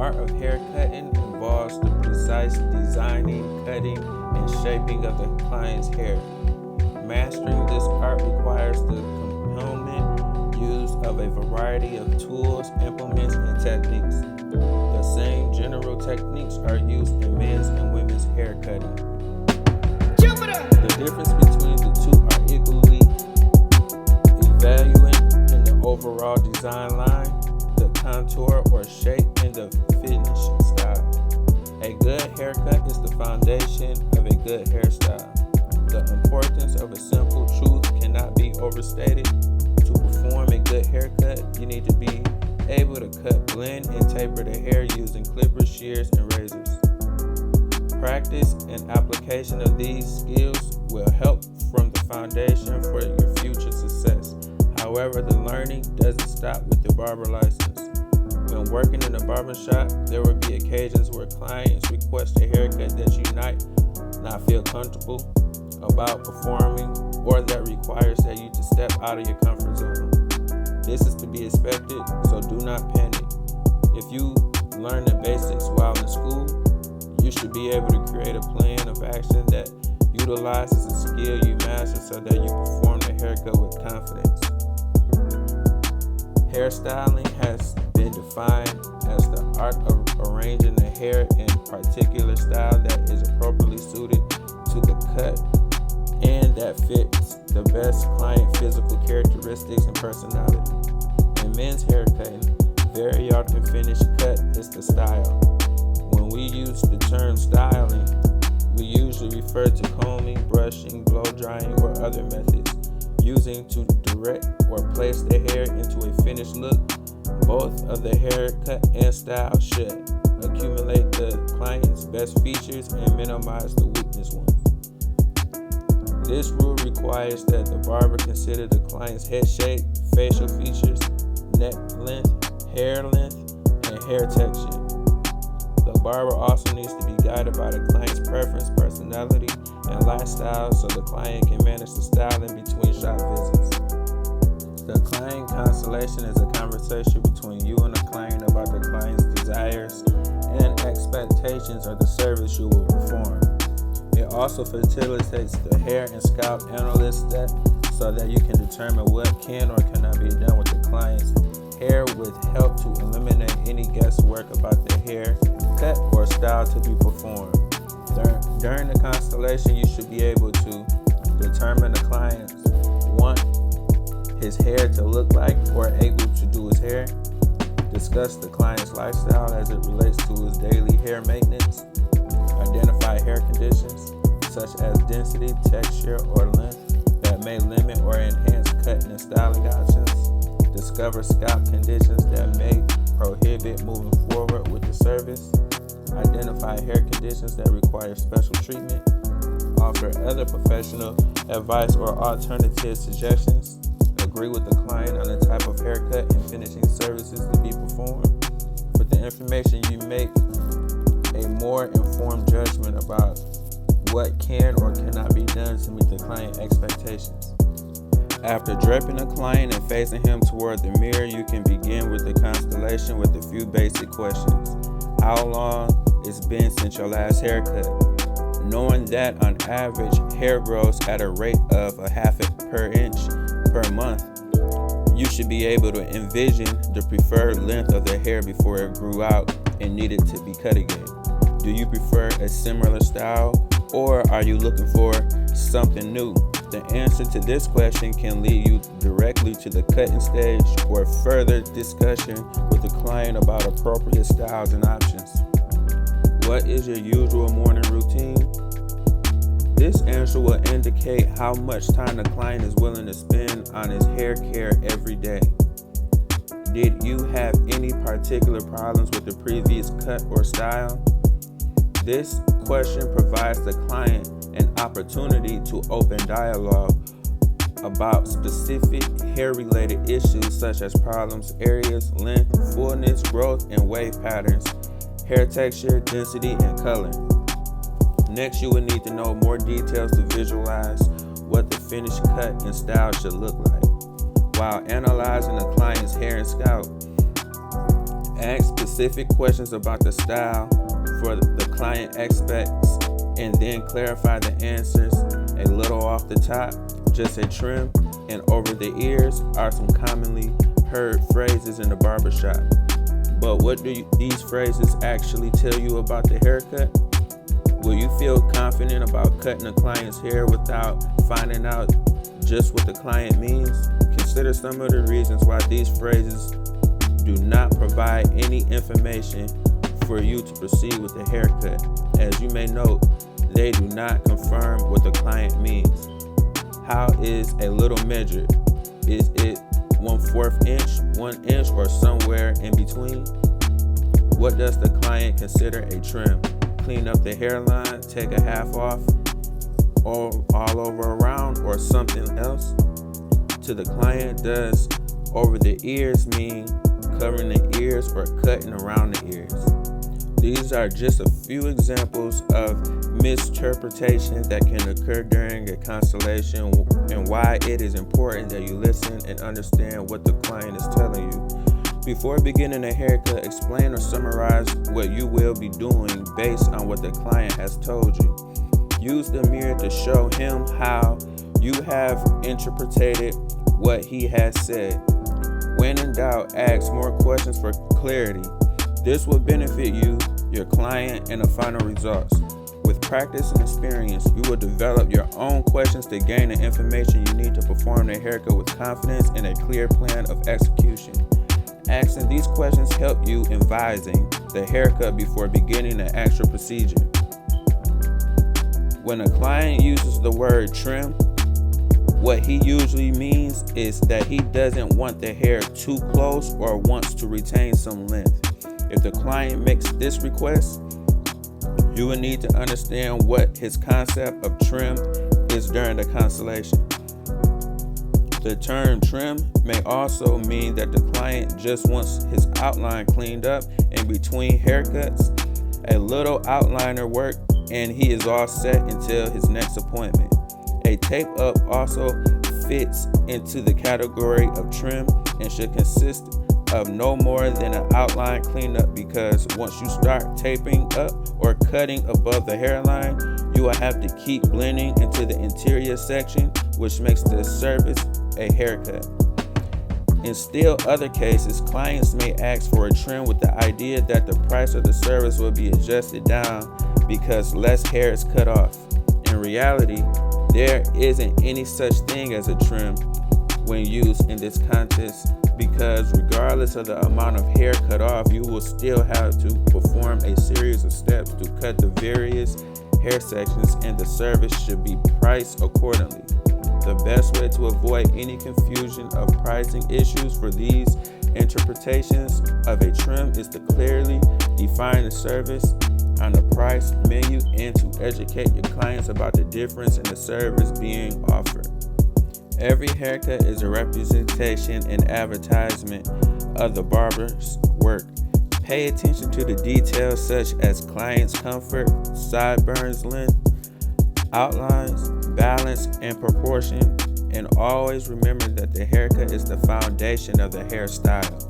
art of hair cutting involves the precise designing, cutting, and shaping of the client's hair. Mastering this art requires the component use of a variety of tools, implements, and techniques. The same general techniques are used in men's and women's hair cutting. The difference between the two are equally evaluated in the overall design line, the contour or shape, and the finish style. A good haircut is the foundation of a good hairstyle. The importance of a simple truth cannot be overstated. To perform a good haircut, you need to be able to cut, blend, and taper the hair using clippers, shears, and razors. Practice and application of these skills will help from the foundation for your future success. However, the learning doesn't stop with the barber license. When working in a barbershop, there will be occasions where clients request a haircut that you might not feel comfortable about performing, or that requires that you to step out of your comfort zone. This is to be expected, so do not panic. If you learn the basics while in school, you should be able to create a plan of action that utilizes a skill you master so that you perform the haircut with confidence. Hairstyling has been defined as the art of arranging the hair in a particular style that is appropriately suited to the cut and that fits the best client physical characteristics and personality. In men's haircutting, very often finished cut is the style. When we use the term styling, we usually refer to combing, brushing, blow drying, or other methods using to direct or place the hair into a finished look. Both of the haircut and style should accumulate the client's best features and minimize the weakness ones. This rule requires that the barber consider the client's head shape, facial features, neck length, hair length, and hair texture. The barber also needs to be guided by the client's preference, personality, and lifestyle so the client can manage the style in between shop visits. The client constellation is a conversation between you and the client about the client's desires and expectations of the service you will perform. It also facilitates the hair and scalp analyst step so that you can determine what can or cannot be done with the client's hair with help to eliminate any guesswork about the hair cut or style to be performed. During the constellation, you should be able to determine the client's want his hair to look like or able to do his hair, discuss the client's lifestyle as it relates to his daily hair maintenance, identify hair conditions such as density, texture, or length that may limit or enhance cutting and styling options, discover scalp conditions that may prohibit moving forward with the service, identify hair conditions that require special treatment, offer other professional advice or alternative suggestions, agree with the client on the type of haircut and finishing services to be performed. With the information, you make a more informed judgment about what can or cannot be done to meet the client expectations. After draping a client and facing him toward the mirror, you can begin with the constellation with a few basic questions. How long it's been since your last haircut? Knowing that on average, hair grows at a rate of a half per inch per month, you should be able to envision the preferred length of the hair before it grew out and needed to be cut again. Do you prefer a similar style, or are you looking for something new? The answer to this question can lead you directly to the cutting stage or further discussion with the client about appropriate styles and options. What is your usual morning routine? This answer will indicate how much time the client is willing to spend on his hair care every day. Did you have any particular problems with the previous cut or style? This question provides the client an opportunity to open dialogue about specific hair-related issues such as problems, areas, length, fullness, growth, and wave patterns, hair texture, density, and color. Next, you will need to know more details to visualize what the finished cut and style should look like. While analyzing the client's hair and scalp, Ask specific questions about the style for the client expects, and then clarify the answers. A little off the top, just a trim, and over the ears are some commonly heard phrases in the barbershop. But what do these phrases actually tell you about the haircut? Will you feel confident about cutting a client's hair without finding out just what the client means? Consider some of the reasons why these phrases do not provide any information for you to proceed with the haircut. As you may note, they do not confirm what the client means. How is a little measured? Is it 1/4 inch, 1 inch, or somewhere in between? What does the client consider a trim? Clean up the hairline, take a half off, all over around, or something else? To the client, does over the ears mean covering the ears or cutting around the ears? These are just a few examples of misinterpretation that can occur during a constellation, and why it is important that you listen and understand what the client is telling you. Before beginning a haircut, explain or summarize what you will be doing based on what the client has told you. Use the mirror to show him how you have interpreted what he has said. When in doubt, ask more questions for clarity. This will benefit you, your client, and the final results. With practice and experience, you will develop your own questions to gain the information you need to perform the haircut with confidence and a clear plan of execution. Asking these questions help you in advising the haircut before beginning the actual procedure. When a client uses the word trim, what he usually means is that he doesn't want the hair too close or wants to retain some length. If the client makes this request, you will need to understand what his concept of trim is during the constellation. The term trim may also mean that the client just wants his outline cleaned up in between haircuts, a little outliner work, and he is all set until his next appointment. A tape up also fits into the category of trim and should consist of no more than an outline cleanup, because once you start taping up or cutting above the hairline, you will have to keep blending into the interior section, which makes the service a haircut. In still other cases, clients may ask for a trim with the idea that the price of the service will be adjusted down because less hair is cut off. In reality, there isn't any such thing as a trim when used in this context, because regardless of the amount of hair cut off, you will still have to perform a series of steps to cut the various hair sections, and the service should be priced accordingly. The best way to avoid any confusion of pricing issues for these interpretations of a trim is to clearly define the service on the price menu and to educate your clients about the difference in the service being offered. Every haircut is a representation and advertisement of the barber's work. Pay attention to the details such as client's comfort, sideburns length, outlines, balance, and proportion, and always remember that the haircut is the foundation of the hairstyle.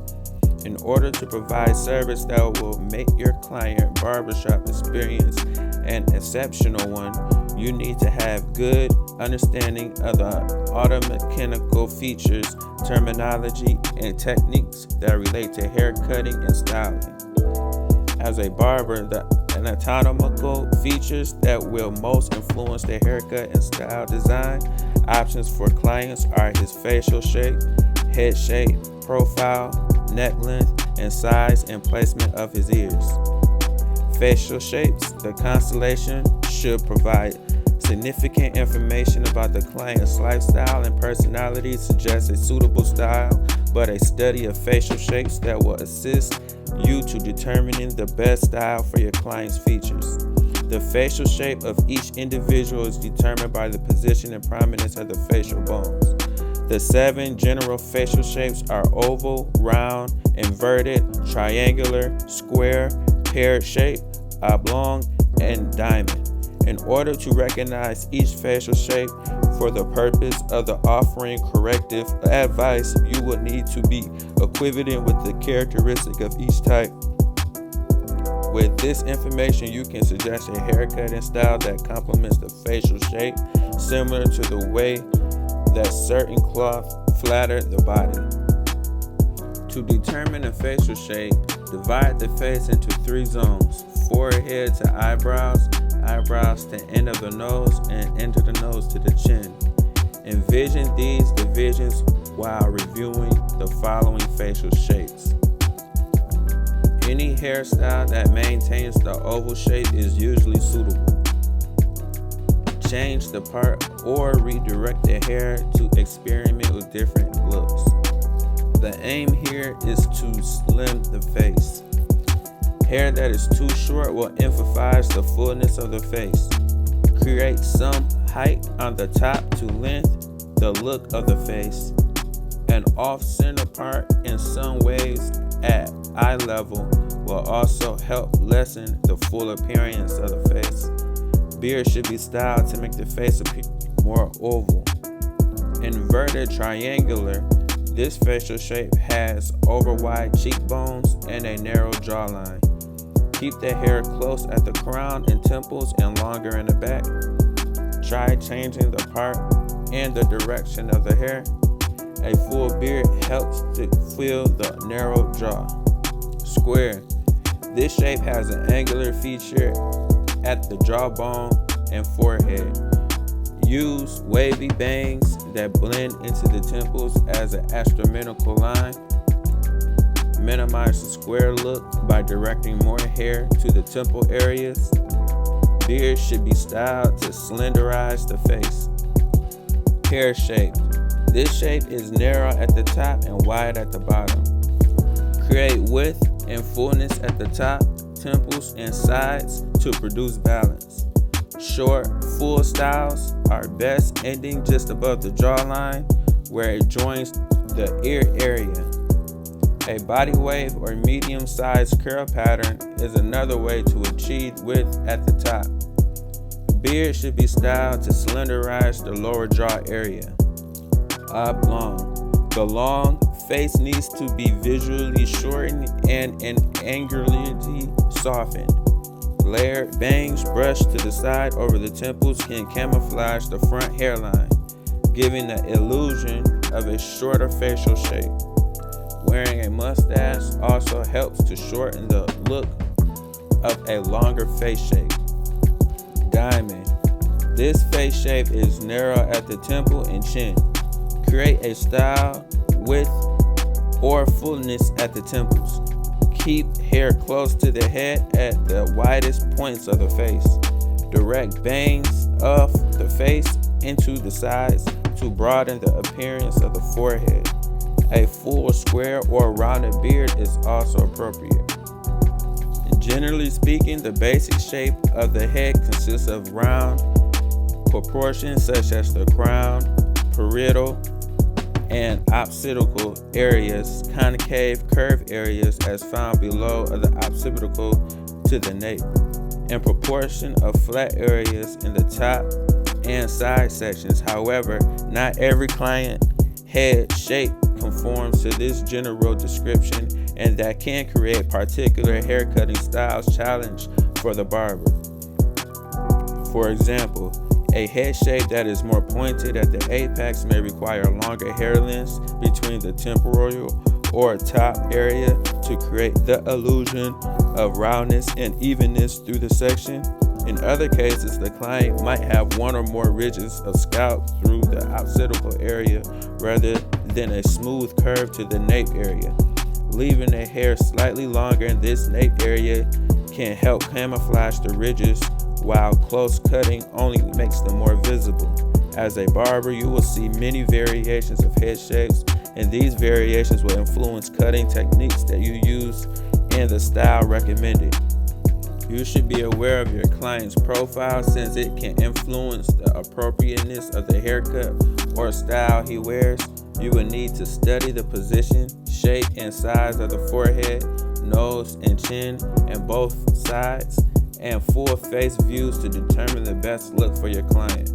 In order to provide service that will make your client barbershop experience an exceptional one, you need to have good understanding of the automechanical features, terminology, and techniques that relate to hair cutting and styling. As a barber, the anatomical features that will most influence the haircut and style design options for clients are his facial shape, head shape, profile, neck length, and size and placement of his ears. Facial shapes. The Constellation should provide significant information about the client's lifestyle and personality, suggests a suitable style, but a study of facial shapes that will assist you to determining the best style for your client's features. The facial shape of each individual is determined by the position and prominence of the facial bones. The 7 general facial shapes are oval, round, inverted, triangular, square, pear-shaped, oblong, and diamond. In order to recognize each facial shape for For the purpose of the offering corrective advice, you will need to be equivalent with the characteristic of each type. With this information, you can suggest a haircut and style that complements the facial shape, similar to the way that certain cloth flatter the body. To determine a facial shape, divide the face into 3 zones: forehead to eyebrows, eyebrows to end of the nose, and end of the nose to the chin. Envision these divisions while reviewing the following facial shapes. Any hairstyle that maintains the oval shape is usually suitable. Change the part or redirect the hair to experiment with different looks. The aim here is to slim the face. Hair that is too short will emphasize the fullness of the face. Create some height on the top to lengthen the look of the face. An off-center part in some ways at eye level will also help lessen the full appearance of the face. Beard should be styled to make the face appear more oval. Inverted triangular, this facial shape has over-wide cheekbones and a narrow jawline. Keep the hair close at the crown and temples and longer in the back. Try changing the part and the direction of the hair. A full beard helps to fill the narrow jaw. Square. This shape has an angular feature at the jawbone and forehead. Use wavy bangs that blend into the temples as an astronomical line. Minimize the square look by directing more hair to the temple areas. Beard should be styled to slenderize the face. Pear-shaped. This shape is narrow at the top and wide at the bottom. Create width and fullness at the top, temples, and sides to produce balance. Short, full styles are best ending just above the jawline where it joins the ear area. A body wave or medium-sized curl pattern is another way to achieve width at the top. Beard should be styled to slenderize the lower jaw area. Oblong. The long face needs to be visually shortened and angularly softened. Layered bangs brushed to the side over the temples can camouflage the front hairline, giving the illusion of a shorter facial shape. Wearing a mustache also helps to shorten the look of a longer face shape. Diamond. This face shape is narrow at the temple and chin. Create a style width or fullness at the temples. Keep hair close to the head at the widest points of the face. Direct bangs of the face into the sides to broaden the appearance of the forehead. A full square or rounded beard is also appropriate. Generally speaking, the basic shape of the head consists of round proportions such as the crown, parietal, and occipital areas, concave curved areas as found below of the occipital to the nape, and proportion of flat areas in the top and side sections. However, not every client head shape conforms to this general description, and that can create particular haircutting styles challenge for the barber. For example, a head shape that is more pointed at the apex may require longer hair lengths between the temporal or top area to create the illusion of roundness and evenness through the section. In other cases, the client might have one or more ridges of scalp through the occipital area rather than a smooth curve to the nape area. Leaving the hair slightly longer in this nape area can help camouflage the ridges, while close cutting only makes them more visible. As a barber, you will see many variations of head shapes, and these variations will influence cutting techniques that you use and the style recommended. You should be aware of your client's profile since it can influence the appropriateness of the haircut or style he wears. You will need to study the position, shape, and size of the forehead, nose, and chin, and both sides, and full face views to determine the best look for your client.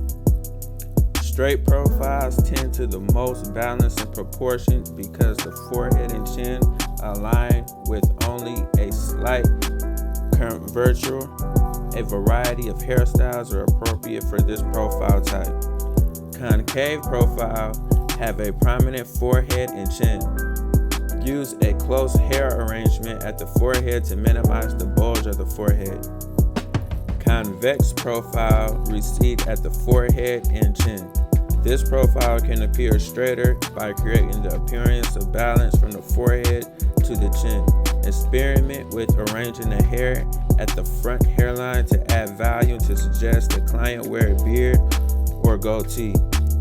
Straight profiles tend to the most balanced in proportion because the forehead and chin align with only a slight curvature. A variety of hairstyles are appropriate for this profile type. Concave profile have a prominent forehead and chin. Use a close hair arrangement at the forehead to minimize the bulge of the forehead. Convex profile recede at the forehead and chin. This profile can appear straighter by creating the appearance of balance from the forehead to the chin. Experiment with arranging the hair at the front hairline to add value to suggest the client wear a beard or goatee.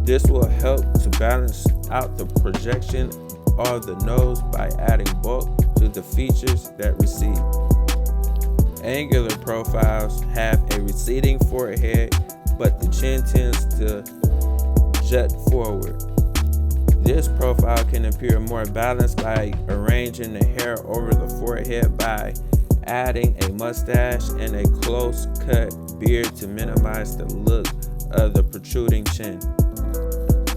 This will help to balance out the projection of the nose by adding bulk to the features that recede. Angular profiles have a receding forehead, but the chin tends to jut forward. This profile can appear more balanced by arranging the hair over the forehead by adding a mustache and a close-cut beard to minimize the look of the protruding chin.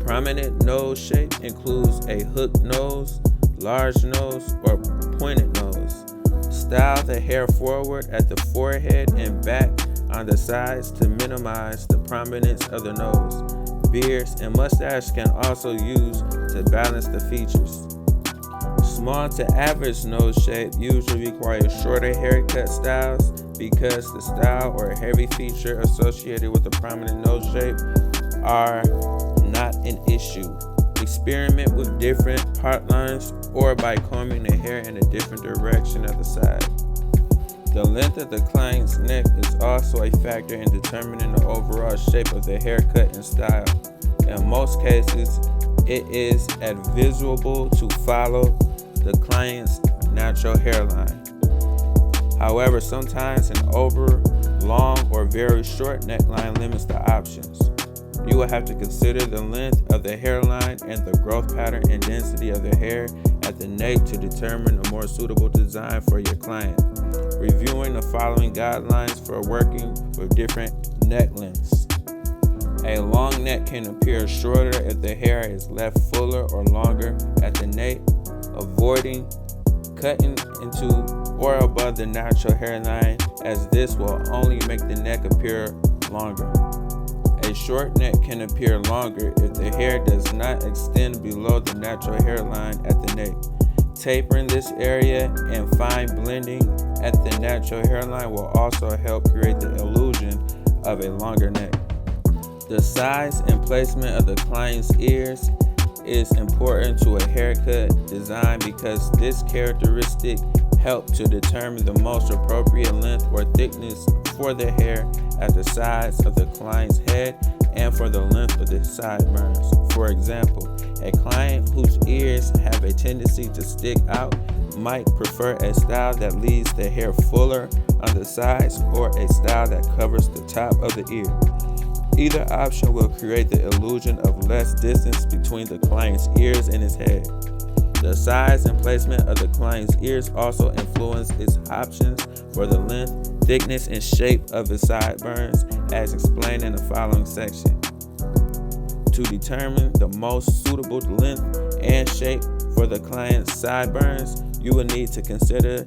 Prominent nose shape includes a hooked nose, large nose, or pointed nose. Style the hair forward at the forehead and back on the sides to minimize the prominence of the nose. Beards and mustache can also use to balance the features. Small to average nose shape usually requires shorter haircut styles because the style or heavy feature associated with the prominent nose shape are not an issue. Experiment with different part lines or by combing the hair in a different direction at the side. The length of the client's neck is also a factor in determining the overall shape of the haircut and style. In most cases, it is advisable to follow the client's natural hairline. However, sometimes an over long or very short neckline limits the options. You will have to consider the length of the hairline and the growth pattern and density of the hair at the nape to determine a more suitable design for your client. Reviewing the following guidelines for working with different neck lengths. A long neck can appear shorter if the hair is left fuller or longer at the nape, avoiding cutting into or above the natural hairline, as this will only make the neck appear longer. A short neck can appear longer if the hair does not extend below the natural hairline at the nape. Tapering this area and fine blending at the natural hairline will also help create the illusion of a longer neck. The size and placement of the client's ears is important to a haircut design because this characteristic helps to determine the most appropriate length or thickness for the hair at the sides of the client's head and for the length of the sideburns. For example, a client whose ears have a tendency to stick out might prefer a style that leaves the hair fuller on the sides or a style that covers the top of the ear. Either option will create the illusion of less distance between the client's ears and his head. The size and placement of the client's ears also influence its options for the length, thickness, and shape of the sideburns, as explained in the following section. To determine the most suitable length and shape for the client's sideburns, you will need to consider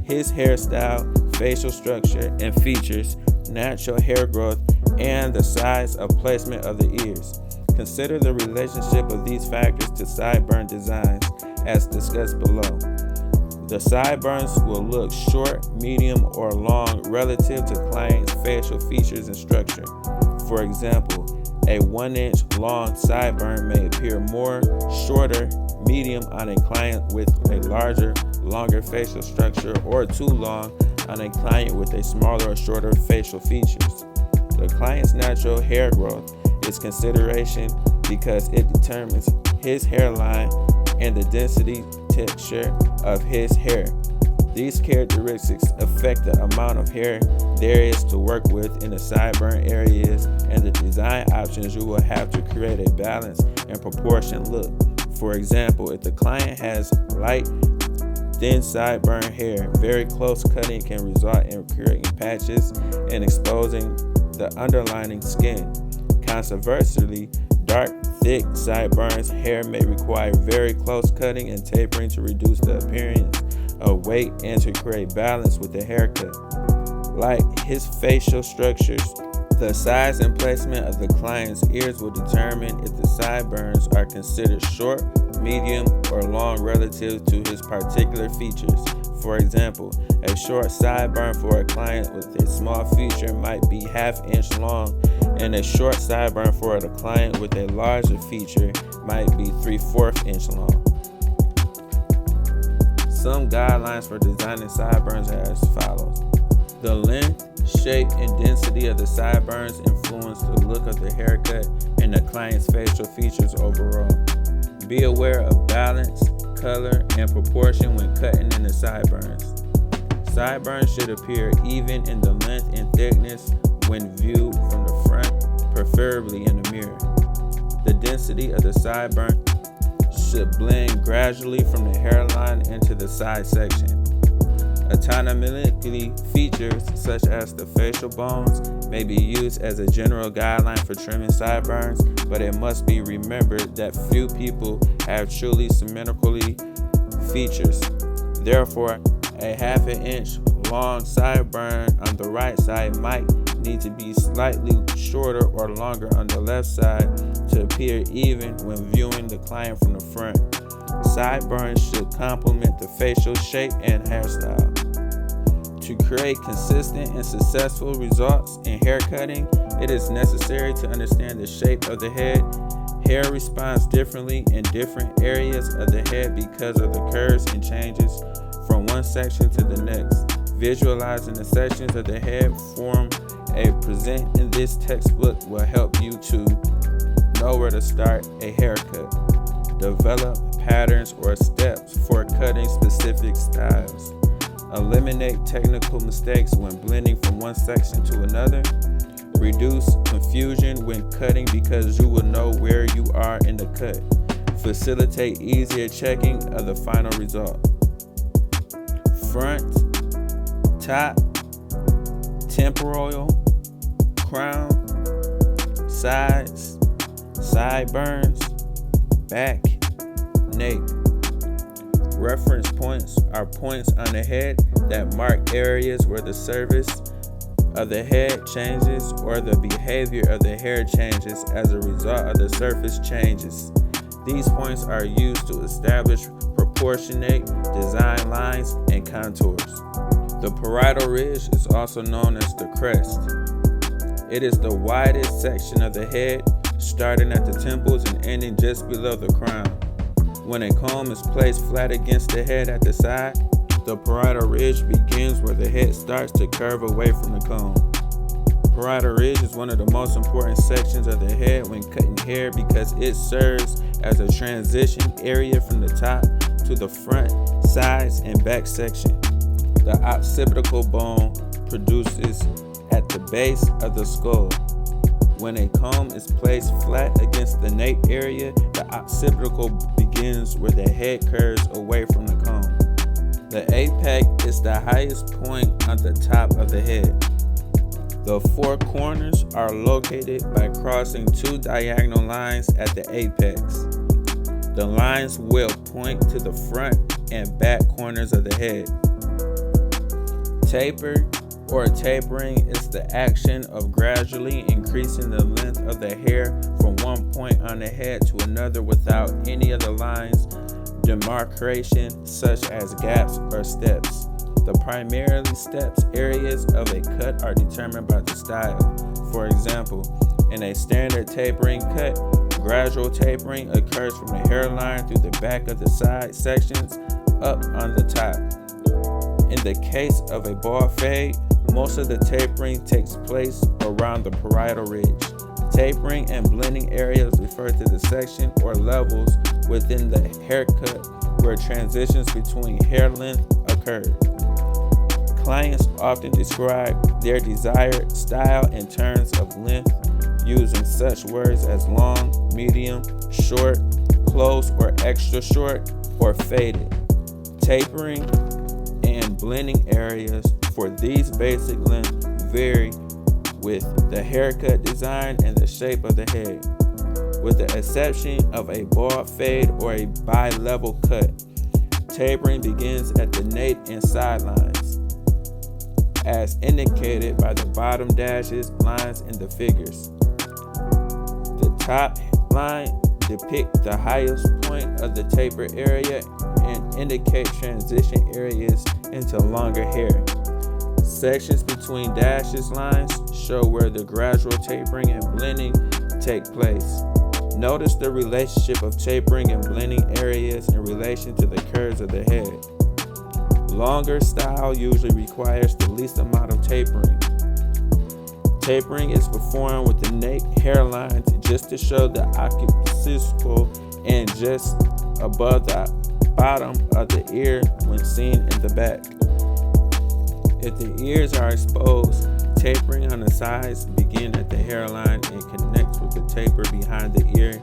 his hairstyle, facial structure and features, natural hair growth, and the size of placement of the ears. Consider the relationship of these factors to sideburn designs as discussed below. The sideburns will look short, medium, or long relative to client's facial features and structure. For example, a 1-inch long sideburn may appear more shorter, medium on a client with a larger, longer facial structure, or too long on a client with a smaller or shorter facial features. The client's natural hair growth is consideration because it determines his hairline and the density texture of his hair. These characteristics affect the amount of hair there is to work with in the sideburn areas and the design options you will have to create a balanced and proportioned look. For example, if the client has light, thin sideburn hair, very close cutting can result in creating patches and exposing the underlying skin. Conversely, dark, thick sideburns, hair may require very close cutting and tapering to reduce the appearance of weight and to create balance with the haircut. Like his facial structures, the size and placement of the client's ears will determine if the sideburns are considered short, medium, or long relative to his particular features. For example, a short sideburn for a client with a small feature might be ½ inch long, and a short sideburn for a client with a larger feature might be 3/4 inch long. Some guidelines for designing sideburns are as follows. The length, shape, and density of the sideburns influence the look of the haircut and the client's facial features overall. Be aware of balance, color, and proportion when cutting in the sideburns. Sideburns should appear even in the length and thickness when viewed from the front, preferably in the mirror. The density of the sideburn should blend gradually from the hairline into the side section. Autonomically, features such as the facial bones may be used as a general guideline for trimming sideburns, but it must be remembered that few people have truly symmetrically features. Therefore, a ½ inch long sideburn on the right side might need to be slightly shorter or longer on the left side to appear even when viewing the client from the front. Sideburns should complement the facial shape and hairstyle. To create consistent and successful results in haircutting, it is necessary to understand the shape of the head. Hair responds differently in different areas of the head because of the curves and changes from one section to the next. Visualizing the sections of the head form a present in this textbook will help you to know where to start a haircut. Develop patterns or steps for cutting specific styles. Eliminate technical mistakes when blending from one section to another. Reduce confusion when cutting because you will know where you are in the cut. Facilitate easier checking of the final result. Front, top, temporal, crown, sides, sideburns, back, nape. Reference points are points on the head that mark areas where the surface of the head changes or the behavior of the hair changes as a result of the surface changes. These points are used to establish proportionate design lines and contours. The parietal ridge is also known as the crest. It is the widest section of the head, starting at the temples and ending just below the crown. When a comb is placed flat against the head at the side, the parietal ridge begins where the head starts to curve away from the comb. Parietal ridge is one of the most important sections of the head when cutting hair because it serves as a transition area from the top to the front, sides, and back section. The occipital bone produces at the base of the skull. When a comb is placed flat against the nape area, the occipital begins where the head curves away from the comb. The apex is the highest point on the top of the head. The four corners are located by crossing two diagonal lines at the apex. The lines will point to the front and back corners of the head. Taper or tapering is the action of gradually increasing the length of the hair from one point on the head to another without any of the lines demarcation such as gaps or steps. The primarily steps areas of a cut are determined by the style. For example, in a standard tapering cut, gradual tapering occurs from the hairline through the back of the side sections up on the top. In the case of a bald fade, most of the tapering takes place around the parietal ridge. Tapering and blending areas refer to the section or levels within the haircut where transitions between hair length occur. Clients often describe their desired style in terms of length using such words as long, medium, short, close or extra short, or faded. Tapering and blending areas for these basic lengths vary with the haircut design and the shape of the head. with the exception of a bald fade or a bi-level cut. Tapering begins at the nape and sidelines, as indicated by the bottom dashes lines in the figures. The top line depicts the highest point of the taper area and indicate transition areas into longer hair. Sections between dashes lines show where the gradual tapering and blending take place. Notice the relationship of tapering and blending areas in relation to the curves of the head. Longer style usually requires the least amount of tapering. Tapering is performed with the nape hairlines just to show the occipital and just above the bottom of the ear when seen in the back. If the ears are exposed, tapering on the sides begin at the hairline and connects with the taper behind the ear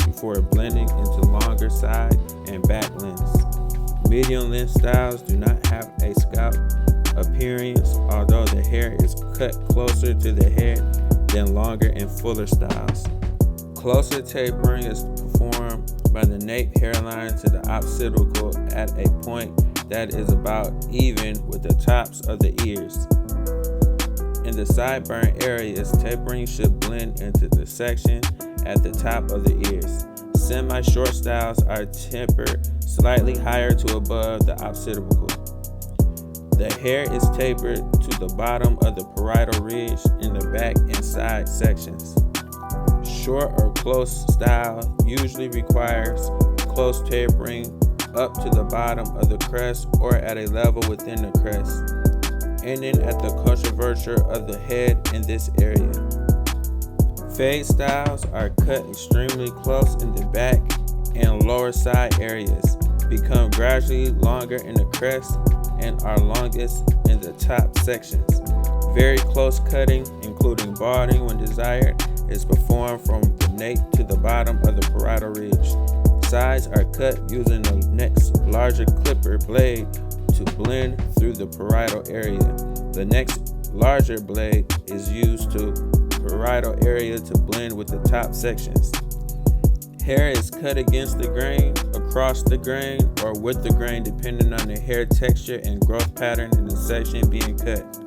before blending into longer side and back lengths. Medium length styles do not have a scalp appearance, although the hair is cut closer to the head than longer and fuller styles. Closer tapering is performed by the nape hairline to the occipital at a point that is about even with the tops of the ears. In the sideburn areas, tapering should blend into the section at the top of the ears. Semi-short styles are tapered slightly higher to above the occipital. The hair is tapered to the bottom of the parietal ridge in the back and side sections. Short or close style usually requires close tapering up to the bottom of the crest or at a level within the crest, ending at the curvature of the head in this area. Fade styles are cut extremely close in the back and lower side areas, become gradually longer in the crest, and are longest in the top sections. Very close cutting, including balding when desired, is performed from the nape to the bottom of the parietal ridge. Sides are cut using the next larger clipper blade to blend through the parietal area. The next larger blade is used to parietal area to blend with the top sections. Hair is cut against the grain, across the grain, or with the grain depending on the hair texture and growth pattern in the section being cut.